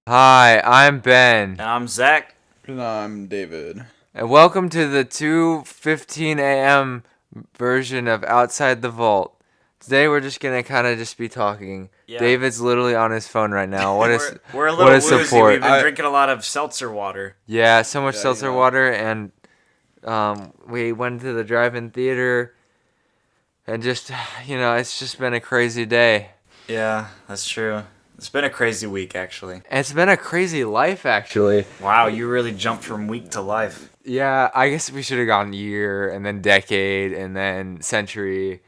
Hi, I'm Ben, And I'm Zach. And I'm David. and welcome to the 2:15 a.m. version of Outside the Vault. Today we're just gonna kind of just be talking. Yeah. David's literally on his phone right now. What is We're a what little a woozy. support? We've been drinking a lot of seltzer water. Yeah, so much Yeah, seltzer water, and we went to the drive-in theater, and just it's just been a crazy day. Yeah, that's true. It's been a crazy week, actually. It's been a crazy life, actually. Wow, you really jumped from week to life. Yeah, I guess we should have gone year, and then decade, and then century.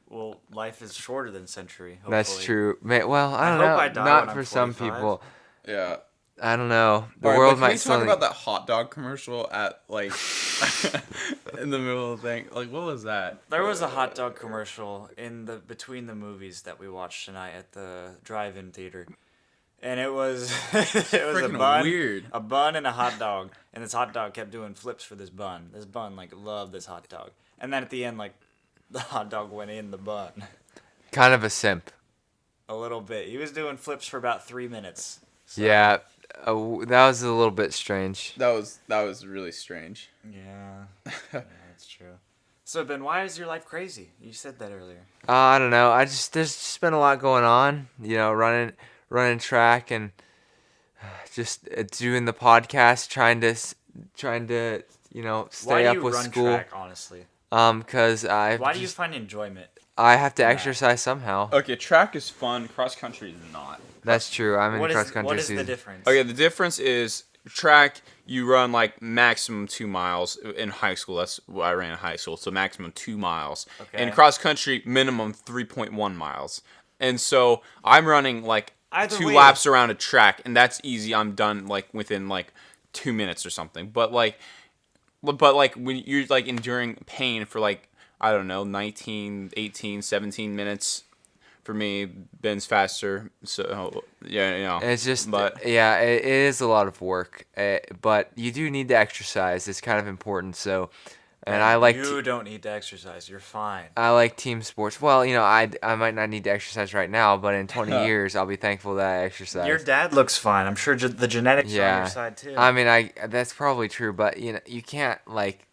Well, life is shorter than century, hopefully. That's true. Well, I don't hope know. I die Not when for I'm some 45. people. Yeah. I don't know. The All right, world but can might we talk suddenly. about that hot dog commercial at like in the middle of the thing? Like, what was that? There was a hot dog commercial between the movies that we watched tonight at the drive-in theater. And it was it was a Freaking bun, weird. a bun and a hot dog, and this hot dog kept doing flips for this bun. This bun loved this hot dog, and then at the end the hot dog went in the bun Kind of a simp. a little bit. He was doing flips for about 3 minutes. So, Yeah, that was a little bit strange. That was really strange. Yeah, that's true. So Ben, why is your life crazy? You said that earlier. I don't know. There's just been a lot going on. Running track and just doing the podcast, trying to stay Why do up you with run school. track, honestly? Cause Why do you find enjoyment? I have to in that? exercise somehow. Okay, track is fun. Cross country is not. That's true. I'm in What cross country what is the season. difference? Okay, the difference is track, you run like maximum 2 miles in high school. That's what I ran in high school, so maximum 2 miles. Okay. And cross country, minimum 3.1 miles. And so I'm running like Either 2 way. laps around a track, and that's easy. I'm done like within like 2 minutes or something. But when you're like enduring pain for like, I don't know, 19, 18, 17 minutes. For me, Ben's faster, so yeah. It's just, but yeah, it is a lot of work, but you do need to exercise. It's kind of important. So, and I like You don't need to exercise. You're fine. I like team sports. Well, I might not need to exercise right now, but in 20 years, I'll be thankful that I exercise. Your dad looks fine. I'm sure the genetics are on your side too. I mean, that's probably true, but you can't like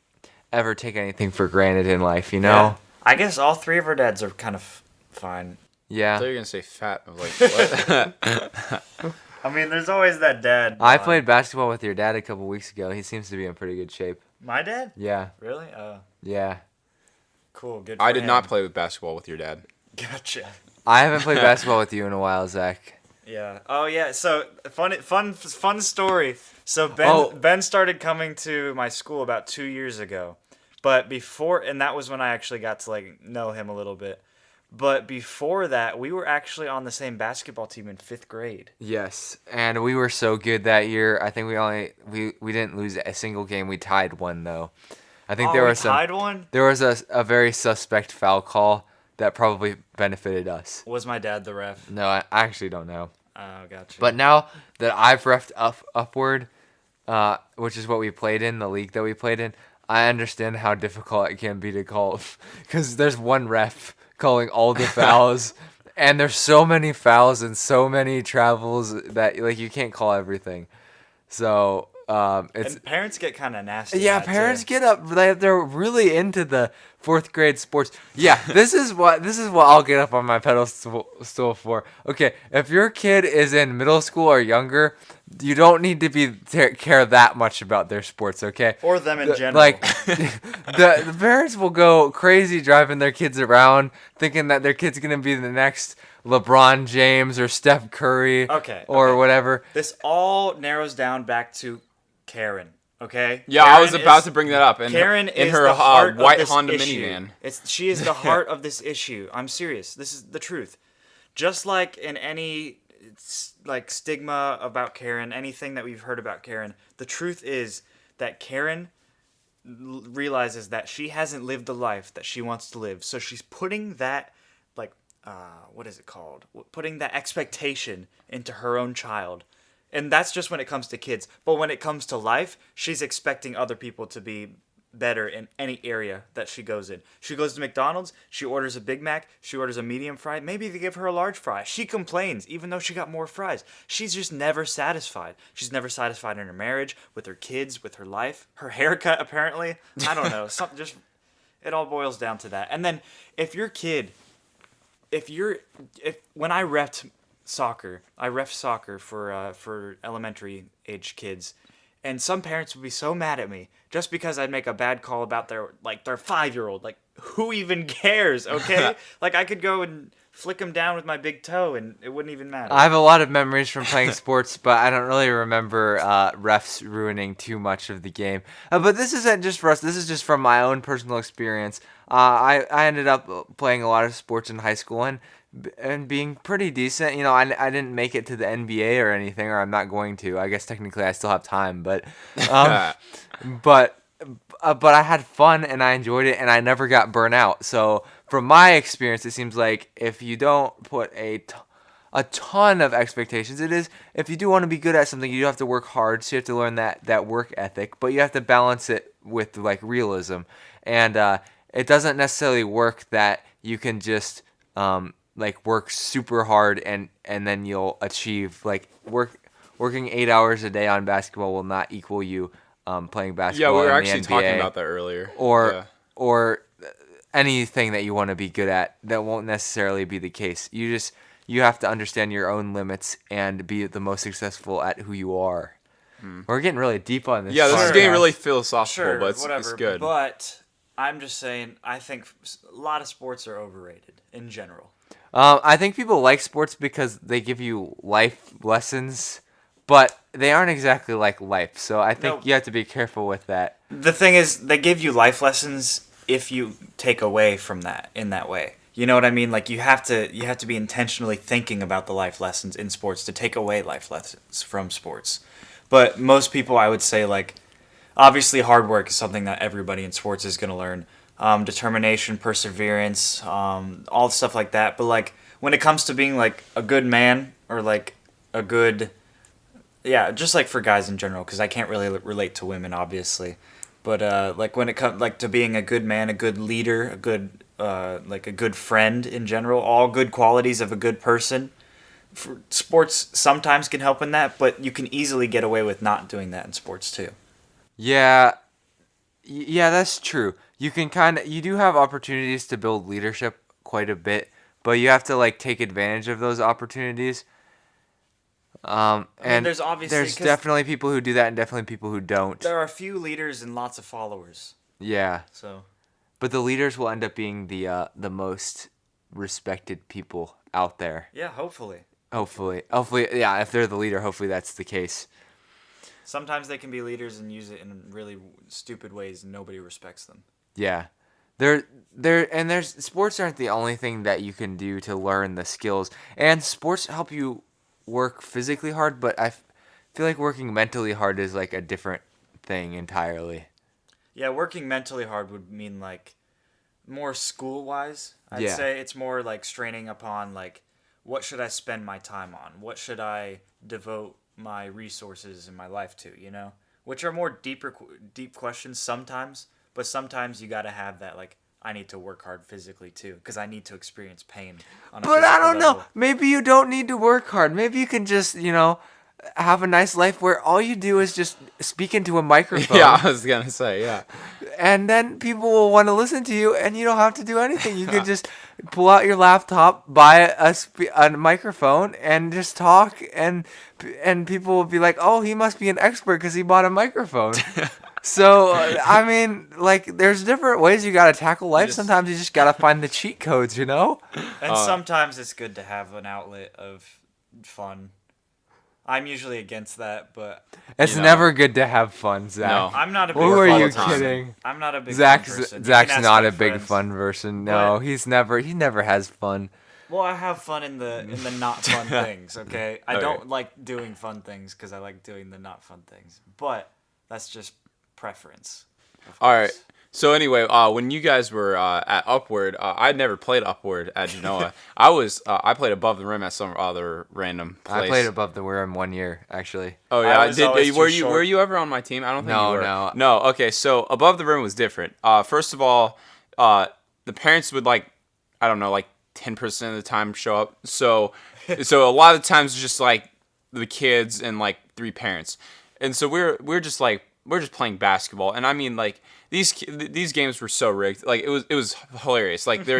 ever take anything for granted in life, you know? Yeah. I guess all three of our dads are kind of fine. I Yeah. thought you were gonna say fat. I was like, what? I mean, there's always that dad. I played basketball with your dad a couple weeks ago. He seems to be in pretty good shape. My dad? Yeah. Really? Yeah. Cool. Good. I for did him. not play with basketball with your dad. Gotcha. I haven't played basketball with you in a while, Zach. Yeah. Oh yeah. So fun story. So Oh. Ben started coming to my school about 2 years ago, but and that was when I actually got to know him a little bit. But before that, we were actually on the same basketball team in 5th grade. Yes, and we were so good that year. I think we didn't lose a single game. We tied one though. I think there we was tied one. there was a very suspect foul call that probably benefited us. Was my dad the ref? No, I actually don't know. Oh, gotcha. But now that I've refed upward, which is what we played in, the league that we played in, I understand how difficult it can be to call, because there's one ref calling all the fouls, and there's so many fouls and so many travels that you can't call everything. So it's and parents get kind of nasty. yeah, at that, parents too. get up. They're really into the 4th grade sports. Yeah, this is what I'll get up on my pedestal for. Okay, if your kid is in middle school or younger, you don't need to care that much about their sports. Okay, Or them in general. like the parents will go crazy driving their kids around, thinking that their kid's gonna be the next LeBron James or Steph Curry, or whatever. This all narrows down back to Karen. Okay. Yeah, I was about to bring that up. Karen in is her the heart white of this Honda issue. minivan. She is the heart of this issue. I'm serious. This is the truth. Just like in any stigma about Karen, anything that we've heard about Karen, the truth is that Karen realizes that she hasn't lived the life that she wants to live. So she's putting that what is it called? Putting that expectation into her own child. And that's just when it comes to kids. But when it comes to life, she's expecting other people to be better in any area that she goes in. She goes to McDonald's, she orders a Big Mac, she orders a medium fry, maybe they give her a large fry. She complains even though she got more fries. She's just never satisfied. She's never satisfied in her marriage, with her kids, with her life, her haircut apparently. I don't know. Something just it all boils down to that. And then if your kid if when I refed soccer, for elementary age kids. And some parents would be so mad at me just because I'd make a bad call about their 5-year-old. Like, who even cares, okay? Like, I could go and flick them down with my big toe and it wouldn't even matter. I have a lot of memories from playing sports, but I don't really remember refs ruining too much of the game. But this isn't just for us. This is just from my own personal experience. I ended up playing a lot of sports in high school and being pretty decent. You know, I didn't make it to the NBA or anything, or I'm not going to. I guess technically I still have time, but but I had fun and I enjoyed it and I never got burnt out. So from my experience, it seems like if you don't put a ton of expectations, it is if you do want to be good at something, you do have to work hard. So you have to learn that work ethic, but you have to balance it with like realism. And it doesn't necessarily work that you can just like work super hard and then you'll achieve like working 8 hours a day on basketball will not equal you playing basketball. Yeah, we were in the actually NBA talking about that earlier. or anything that you want to be good at. That won't necessarily be the case. You have to understand your own limits and be the most successful at who you are. We're getting really deep on this. Yeah, this is podcast. getting really philosophical, Sure, but it's whatever. good. But I'm just saying, I think a lot of sports are overrated in general. I think people like sports because they give you life lessons, but they aren't exactly like life. So I think No. you have to be careful with that. The thing is, they give you life lessons if you take away from that in that way. You know what I mean? Like you have to be intentionally thinking about the life lessons in sports to take away life lessons from sports. But most people, I would say, like obviously hard work is something that everybody in sports is going to learn. Determination, perseverance, all stuff like that. But like when it comes to being like a good man or like a good, yeah, just like for guys in general, because I can't really relate to women, obviously. But like when it comes like to being a good man, a good leader, a good like a good friend in general, all good qualities of a good person. Sports sometimes can help in that, but you can easily get away with not doing that in sports too. Yeah, yeah, that's true. You do have opportunities to build leadership quite a bit, but you have to like take advantage of those opportunities. And there's obviously- there's 'cause definitely people who do that and definitely people who don't. There are a few leaders and lots of followers. Yeah, So but the leaders will end up being the most respected people out there. yeah, hopefully. Hopefully, yeah. If they're the leader, hopefully that's the case. Sometimes they can be leaders and use it in really stupid ways and nobody respects them. Yeah. There's sports aren't the only thing that you can do to learn the skills. And sports help you work physically hard, but I feel like working mentally hard is like a different thing entirely. Yeah, working mentally hard would mean like more school-wise. I'd Yeah. say it's more like straining upon like what should I spend my time on? What should I devote my resources in my life to, you know? Which are more deep questions sometimes, but sometimes you got to have that like I need to work hard physically too because I need to experience pain on a But I physical don't know. level. Maybe you don't need to work hard. Maybe you can just, have a nice life where all you do is just speak into a microphone. Yeah, I was gonna say, yeah. And then people will want to listen to you, and you don't have to do anything. You can just pull out your laptop, buy a microphone, and just talk, and people will be like, "Oh, he must be an expert because he bought a microphone." So, I mean, like, there's different ways you gotta tackle life. Just- Sometimes you just gotta find the cheat codes, you know? And sometimes it's good to have an outlet of fun. I'm usually against that, but It's know. never good to have fun, Zach. No. I'm not a big Who are fun you person. kidding? I'm not a big fun Zach's person. You Zach's can ask not my a big friends. fun person. No, But- he never has fun. Well, I have fun in the not fun things, okay? I Okay. don't like doing fun things because I like doing the not fun things. But that's just preference. of All right. course. So anyway, when you guys were at Upward, I'd never played Upward at Genoa. I played Above the Rim at some other random place. I played above the rim 1 year actually. Oh I yeah, was always were too you short. ever on my team? I don't think No, you were. no. No. Okay, so Above the Rim was different. First of all, the parents would like, I don't know, like 10% of the time show up. So a lot of times it's just like the kids and like 3 parents, and so we're just playing basketball. And I mean, like these games were so rigged. Like it was hilarious. Like there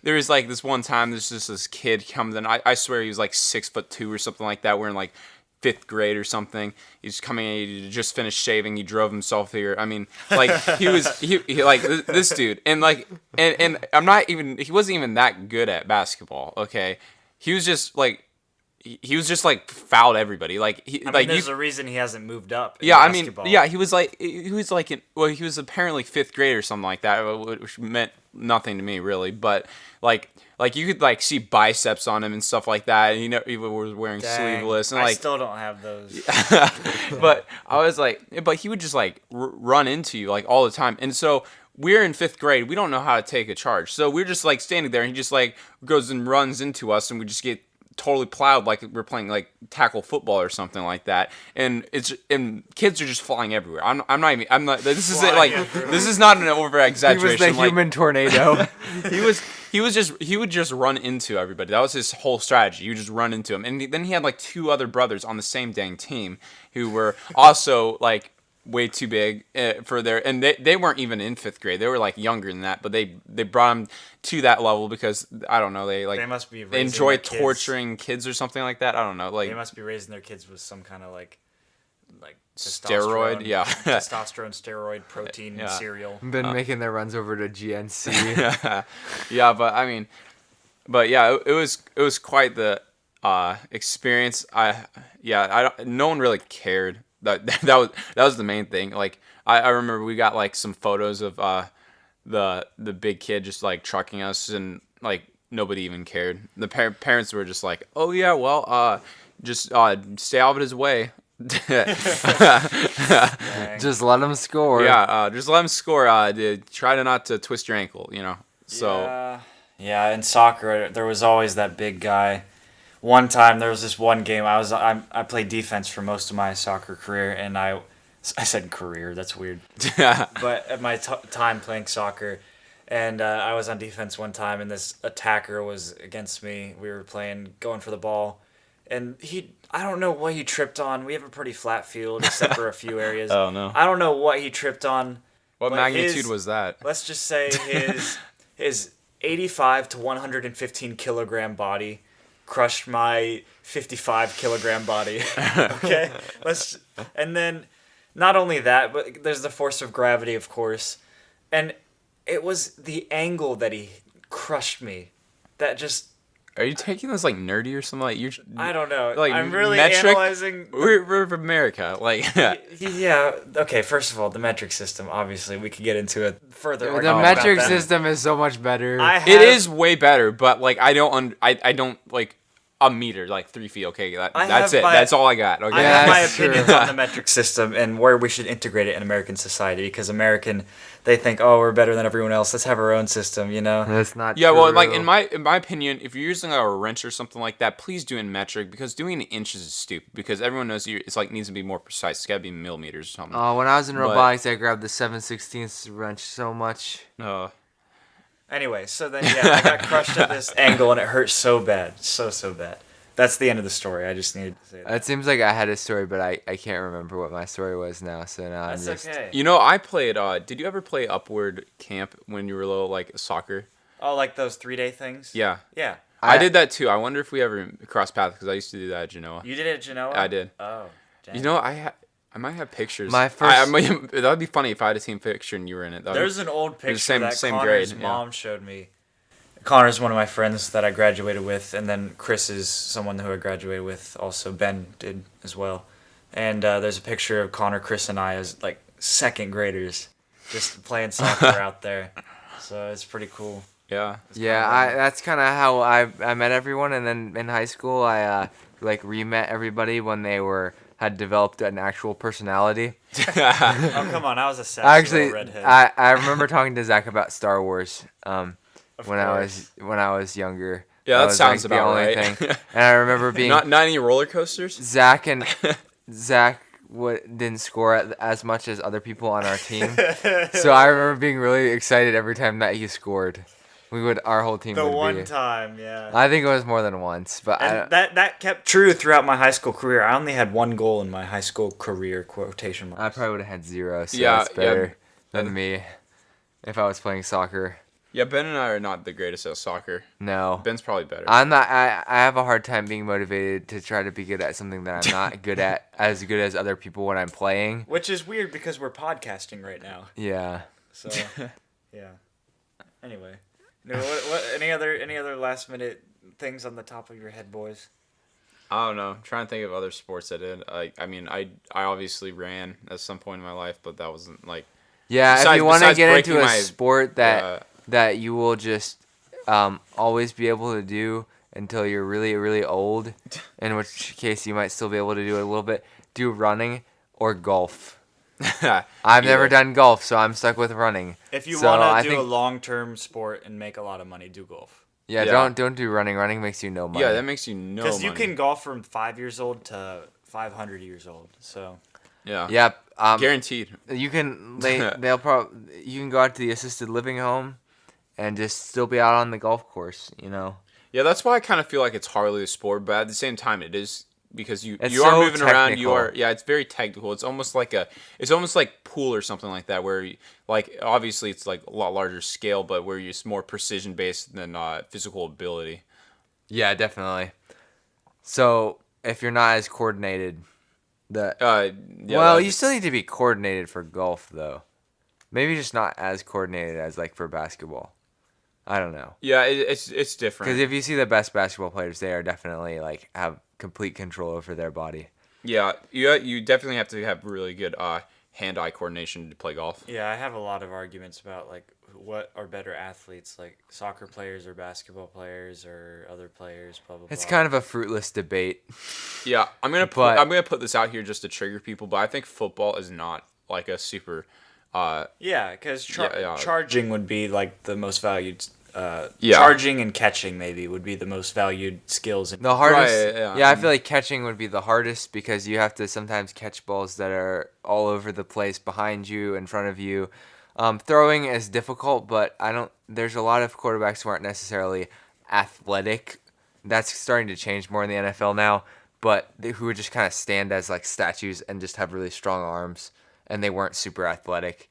was like this one time there's just this kid comes in. I swear he was like 6'2" or something like that. We're in like 5th grade or something. He's coming in, he just finished shaving. He drove himself here. I mean, like he like this dude, and like and he wasn't even that good at basketball. Okay, he was just like fouled everybody. Like I mean, there's a reason he hasn't moved up. In yeah, I mean, basketball. yeah, he was he was apparently 5th grade or something like that, which meant nothing to me really. But like you could like see biceps on him and stuff like that. And he was wearing Dang, sleeveless and I like. still don't have those. But I was like, but he would just like run into you like all the time, and so. We're in 5th grade. We don't know how to take a charge. So we're just like standing there and he just like goes and runs into us and we just get totally plowed like we're playing like tackle football or something like that. And kids are just flying everywhere. This is not an over He exaggeration. was the human tornado. He would just run into everybody. That was his whole strategy. You just run into him. And then he had like 2 other brothers on the same dang team who were also like way too big for their, and they weren't even in 5th grade. They were like younger than that, but they brought him to that level because I don't know, they must be they raising enjoy their kids. torturing kids or something like that. I don't know, like They must be raising their kids with some kind of like steroid, testosterone- yeah. testosterone, steroid, protein, Yeah. cereal. Been making their runs over to GNC. Yeah, but yeah, it was quite the experience. No one really cared. That was the main thing. Like I remember we got like some photos of the big kid just like trucking us, and like nobody even cared. The parents were just like, oh yeah, well just stay out of his way. Just let him score. Yeah, just let him score. Try not to twist your ankle, So Yeah, in soccer there was always that big guy. One time there was this one game I played defense for most of my soccer career, and I said career, that's weird. But at my time playing soccer, and I was on defense one time, and this attacker was against me. We were going for the ball, and I don't know what he tripped on. We have a pretty flat field except for a few areas. Oh, no. I don't know what he tripped on. What but magnitude was that? Let's just say his 85 to 115 kilogram body crushed my 55 kilogram body. Okay, and then not only that, but there's the force of gravity, of course, and it was the angle that he crushed me that just. Are you taking this like nerdy or something? Like I don't know. Like I'm really metric? analyzing. We're from America. Like Yeah. Okay. First of all, the metric system. Obviously, we could get into it further. The argument metric about that. system is so much better. it is way better, but like I don't like a meter, like 3 feet. Okay, that's it. That's all I got. Okay. I have my that's true. opinions on the metric system and where we should integrate it in American society, because they think, oh, we're better than everyone else. Let's have our own system, That's not Yeah, true. well, like in my opinion, if you're using like a wrench or something like that, please do in metric, because doing in inches is stupid, because everyone knows it's like needs to be more precise. It's got to be millimeters or something. When I was in But- robotics, I grabbed the 7/16 wrench so much. Anyway, so then I got crushed at this angle and it hurt so bad, so bad. That's the end of the story. I just needed to say that. It seems like I had a story, but I can't remember what my story was now. So now That's I'm just. okay. I played. Did you ever play Upward Camp when you were little, like soccer? Oh, like those 3-day things? Yeah. Yeah. I did that too. I wonder if we ever crossed paths, because I used to do that at Genoa. You did it at Genoa? I did. Oh, dang. I might have pictures. My first- that would be funny if I had a team picture and you were in it. There's an old picture same- that same Connor's grade, yeah. mom showed me. Connor's one of my friends that I graduated with, and then Chris is someone who I graduated with. Also, Ben did as well. And there's a picture of Connor, Chris, and I as like 2nd graders, just playing soccer out there. So it's pretty cool. Yeah. Yeah, that's kind of how I met everyone, and then in high school I like re-met everybody when they were had developed an actual personality. Oh, come on. I was a sassy Actually, little redhead. I remember talking to Zach about Star Wars Of when course. I was younger. Yeah, that was sounds the about only right. thing. And I remember being Not any roller coasters. Zach didn't score as much as other people on our team. So I remember being really excited every time that he scored. Our whole team The would one be. time, yeah. I think it was more than once, but And that kept true throughout my high school career. I only had one goal in my high school career, quotation I marks. probably would have had 0. So Yeah, it's better yeah. than me if I was playing soccer. Yeah, Ben and I are not the greatest at soccer. No. Ben's probably better. I'm not. I have a hard time being motivated to try to be good at something that I'm not good at, as good as other people when I'm playing. Which is weird because we're podcasting right now. Yeah. So, yeah. Anyway, no, what any other last minute things on the top of your head, boys? I don't know. I'm trying to think of other sports I did. I obviously ran at some point in my life, but that wasn't like. Yeah. If you want to besides get into breaking a my- sport that you will just always be able to do until you're really, really old, in which case you might still be able to do it a little bit, do running or golf. I've never done golf, so I'm stuck with running. If you So I want to do think- a long-term sport and make a lot of money, do golf. Yeah, Yeah. don't do running. Running makes you no money. Yeah, that makes you no Because money. you can golf from 5 years old to 500 years old. So Yeah. Yep. Guaranteed. You can you can go out to the assisted living home, and just still be out on the golf course. You know. Yeah, that's why I kind of feel like it's hardly a sport, but at the same time, it is because you It's are so moving around. You technical. are it's very technical. It's almost like pool or something like that, where like obviously it's like a lot larger scale, but where it's more precision based than physical ability. Yeah, definitely. So if you're not as coordinated, Yeah, you still need to be coordinated for golf, though. Maybe just not as coordinated as like for basketball. I don't know. Yeah, it's different. Because if you see the best basketball players, they are definitely like have complete control over their body. Yeah, you definitely have to have really good hand-eye coordination to play golf. yeah, I have a lot of arguments about like what are better athletes, like soccer players or basketball players or other players. Blah blah. It's blah. kind of a fruitless debate. Yeah, I'm But- gonna put this out here just to trigger people, but I think football is not like a super. Yeah, because Yeah. charging would be like the most valued. Yeah. Charging and catching maybe would be the most valued skills. The hardest, Right, yeah, I feel like catching would be the hardest because you have to sometimes catch balls that are all over the place, behind you, in front of you. Throwing is difficult, but there's a lot of quarterbacks who aren't necessarily athletic. That's starting to change more in the NFL now, but who would just kind of stand as like statues and just have really strong arms, and they weren't super athletic.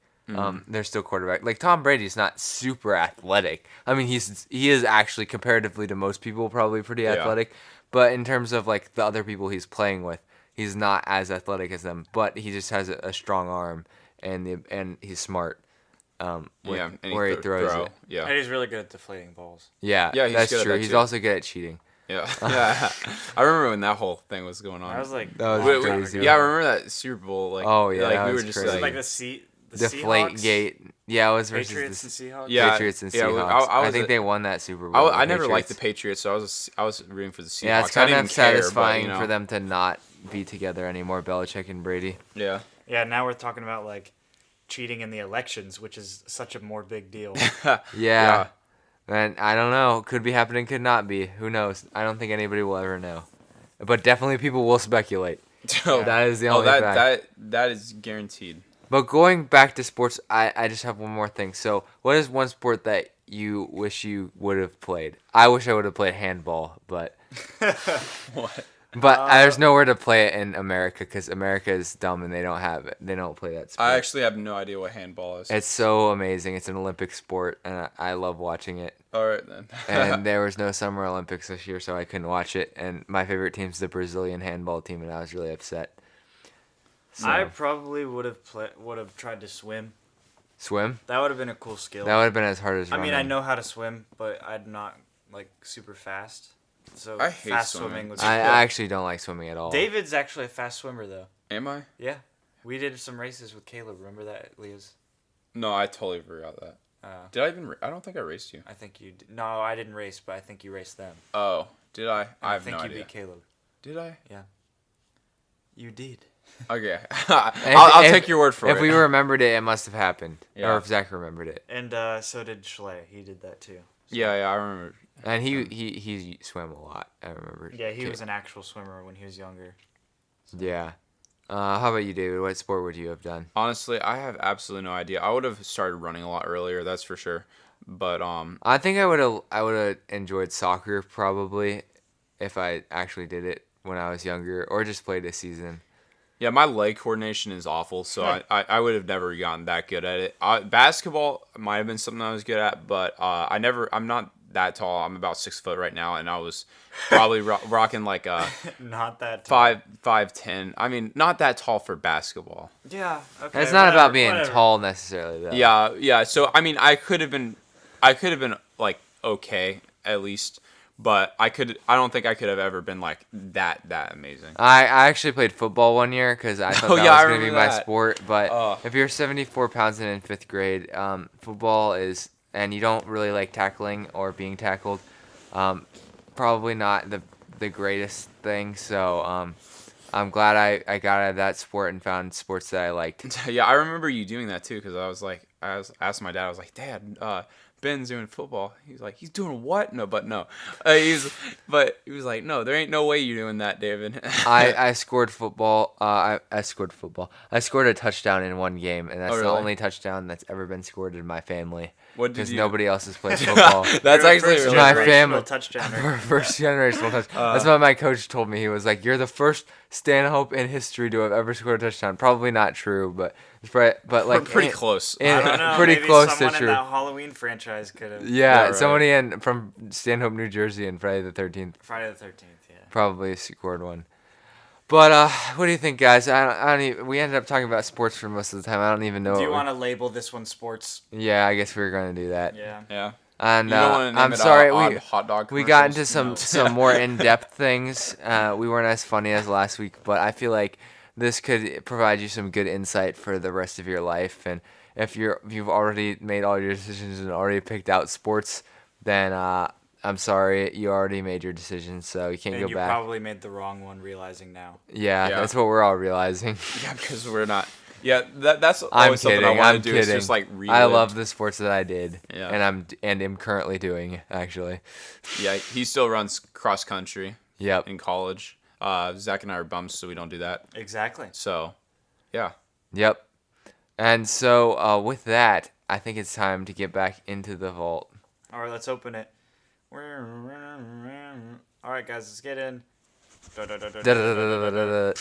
They're still quarterback. Like Tom Brady's not super athletic. I mean, he is actually comparatively to most people probably pretty athletic, but in terms of like the other people he's playing with, he's not as athletic as them. But he just has a strong arm and he's smart. And Where he throws it. Yeah. And he's really good at deflating balls. Yeah, Yeah, he's that's good at true. that He's too. also good at cheating. Yeah, yeah. I remember when that whole thing was going on. I was like, That was long We- time crazy. ago. yeah, I remember that Super Bowl. Like, Oh, yeah, like that we was were just crazy. Was it like, like the Deflate Seahawks? Gate. Yeah, it was versus Patriots the and Seahawks. Yeah, Patriots and yeah, Seahawks. I I was think a- they won that Super Bowl. I the never liked the Patriots. Patriots, so I was rooting for the Seahawks. Yeah, it's I kind didn't of care, but, satisfying you know, for them to not be together anymore, Belichick and Brady. Yeah. Yeah, now we're talking about like cheating in the elections, which is such a more big deal. Yeah. And I don't know. Could be happening, could not be. Who knows? I don't think anybody will ever know. But definitely people will speculate. That is the only fact. That is guaranteed. But going back to sports, I just have one more thing. So, what is one sport that you wish you would have played? I wish I would have played handball, but What? there's nowhere to play it in America because America is dumb and they don't have it. They don't play that sport. I actually have no idea what handball is. It's so amazing. It's an Olympic sport, and I love watching it. All right then. And there was no Summer Olympics this year, so I couldn't watch it. And my favorite team's the Brazilian handball team, and I was really upset. So, I probably would have tried to swim. swim? That would have been a cool skill. That would have been as hard as I running. mean, I know how to swim, but I'm not like super fast. So I hate fast swimming. swimming would be I cool. actually don't like swimming at all. David's actually a fast swimmer though. Am I? Yeah, we did some races with Caleb. Remember that, Leo's? No, I totally forgot that. Did I even? I don't think I raced you. I think you. No, I didn't race, but I think you raced them. Oh, did I? And I have think no you idea. beat Caleb. Did I? You did. Okay, I'll take your word for it. If we remembered it, it must have happened. Yeah. Or if Zach remembered it. And so did Schley. He did that too. Yeah, I remember. And he swam a lot. I remember. Yeah, he too. was an actual swimmer when he was younger. Yeah. How about you, David? What sport would you have done? Honestly, I have absolutely no idea. I would have started running a lot earlier, that's for sure. But I think I would have enjoyed soccer probably if I actually did it when I was younger, or just played a season. yeah, my leg coordination is awful, so I would have never gotten that good at it. Basketball might have been something I was good at, but I'm not that tall. I'm about 6 foot right now, and I was probably rocking like a Not that tall. 5'10". I mean, not that tall for basketball. Yeah. Okay. It's not about whatever, being whatever. tall necessarily, though. Yeah. So I mean, I could have been like okay at least, but I don't think I could have ever been like that amazing. I actually played football one year because I thought Oh, that yeah, I was going to be remember my that. sport. But Oh. if you're 74 pounds and in 5th grade, football is, and you don't really like tackling or being tackled, probably not the greatest thing. So I'm glad I got out of that sport and found sports that I liked. Yeah, I remember you doing that too, because I asked my dad, I was like, Dad, Ben's doing football. He's like, he's doing what? No, but no. He was like, no, there ain't no way you're doing that, David. I scored football. I scored football. I scored a touchdown in one game, and that's Oh, the really? only touchdown that's ever been scored in my family. What did Because you- nobody else has played football. That's You're a actually first really My great. family- touchdowner. First generational touch. That's what my coach told me. He was like, "You're the first Stanhope in history to have ever scored a touchdown." Probably not true, but like pretty close. in- I don't know. pretty maybe close to someone true. in that Halloween franchise could have. Yeah, Yeah, right. somebody from Stanhope, New Jersey, and Friday the 13th Friday the 13th. Yeah. probably scored one. But what do you think, guys? I don't even, we ended up talking about sports for most of the time. I don't even know. Do you what want to label this one sports? Yeah, I guess we were going to do that. Yeah. Yeah. And You don't want to name I'm it sorry, odd we hot dog we got commercials? into some more in-depth things. We weren't as funny as last week, but I feel like this could provide you some good insight for the rest of your life. And if you've already made all your decisions and already picked out sports, then I'm sorry, you already made your decision, so you can't And go you back. probably made the wrong one, realizing now. Yeah, Yeah. that's what we're all realizing. Yeah, because we're not. Yeah, that's I'm always something kidding. I want I'm to do. Is kidding. just like relive. I love the sports that I did, Yeah. and am currently doing actually. Yeah, he still runs cross country Yep. in college. Zach and I are bums, so we don't do that. Exactly. So, yeah. Yep. And so with that, I think it's time to get back into the vault. All right, let's open it. All right, guys, let's get in. Da-da-da-da-da-da.